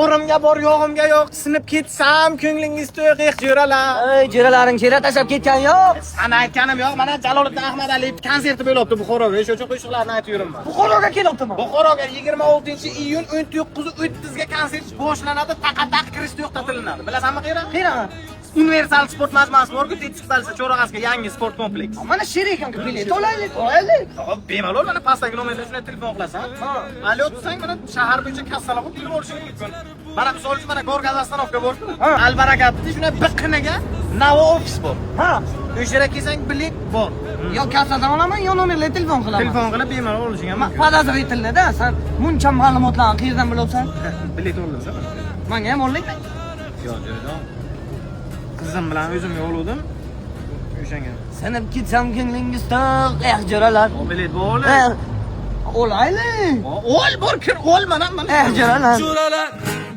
Borimga bor, yo'g'imga yo'q. Sinib ketsam, ko'nglingiz to'q, jo'ralar. Ey, jo'ralaring chera tashlab ketgan yo'q. Sana aytganim yo'q. Mana Jaloliddin Ahmadaliyev konserti bo'lyapti Buxoroga. O'sha uchun qo'shiqlarni aytib yuribman. Buxoroga kelyaptimi? Buxoroga 26-iyun 19:30 ga konsert boshlanadi. Taqataq kirish to'xtatiladi. Bilasanmi qayerda? Qayerda? Universal sport majmuasi bor-ku, Tetiksalsa cho'rag'asiga yangi sport kompleks. Mana she'r ekan-ku, bilet olaylik, olaylik. Hop, bemalol mana pastdagi nomerga shunday telefon qilasan. Alo desang, mana shahar bo'yicha kassalar qilib yurib olishing mumkin. Mana misol uchun mana Gorgaz Astanovka bor. Albarakatda shunday biqqinaga Navo ofis bor. Ha. O'sha yerga kelsang bilet bor. Yo kassadan olaman, yo nomerga telefon qilaman. Telefon qilib bemalol olishing ham mumkin. Podazrительно-da, sen buncha ma'lumotlarni qayerdan bilyapsan? Bilet oldimsa. Menga ham oldingmi? Yo'q, jo'rajon. Qizim bilan o'zim yo'luvdim. O'shanga. Sinib ketsam ko'nglingiz to'q, jo'ralar. Bilet bor. Olaylik. Ol bor, kir, ol mana. Jo'ralar.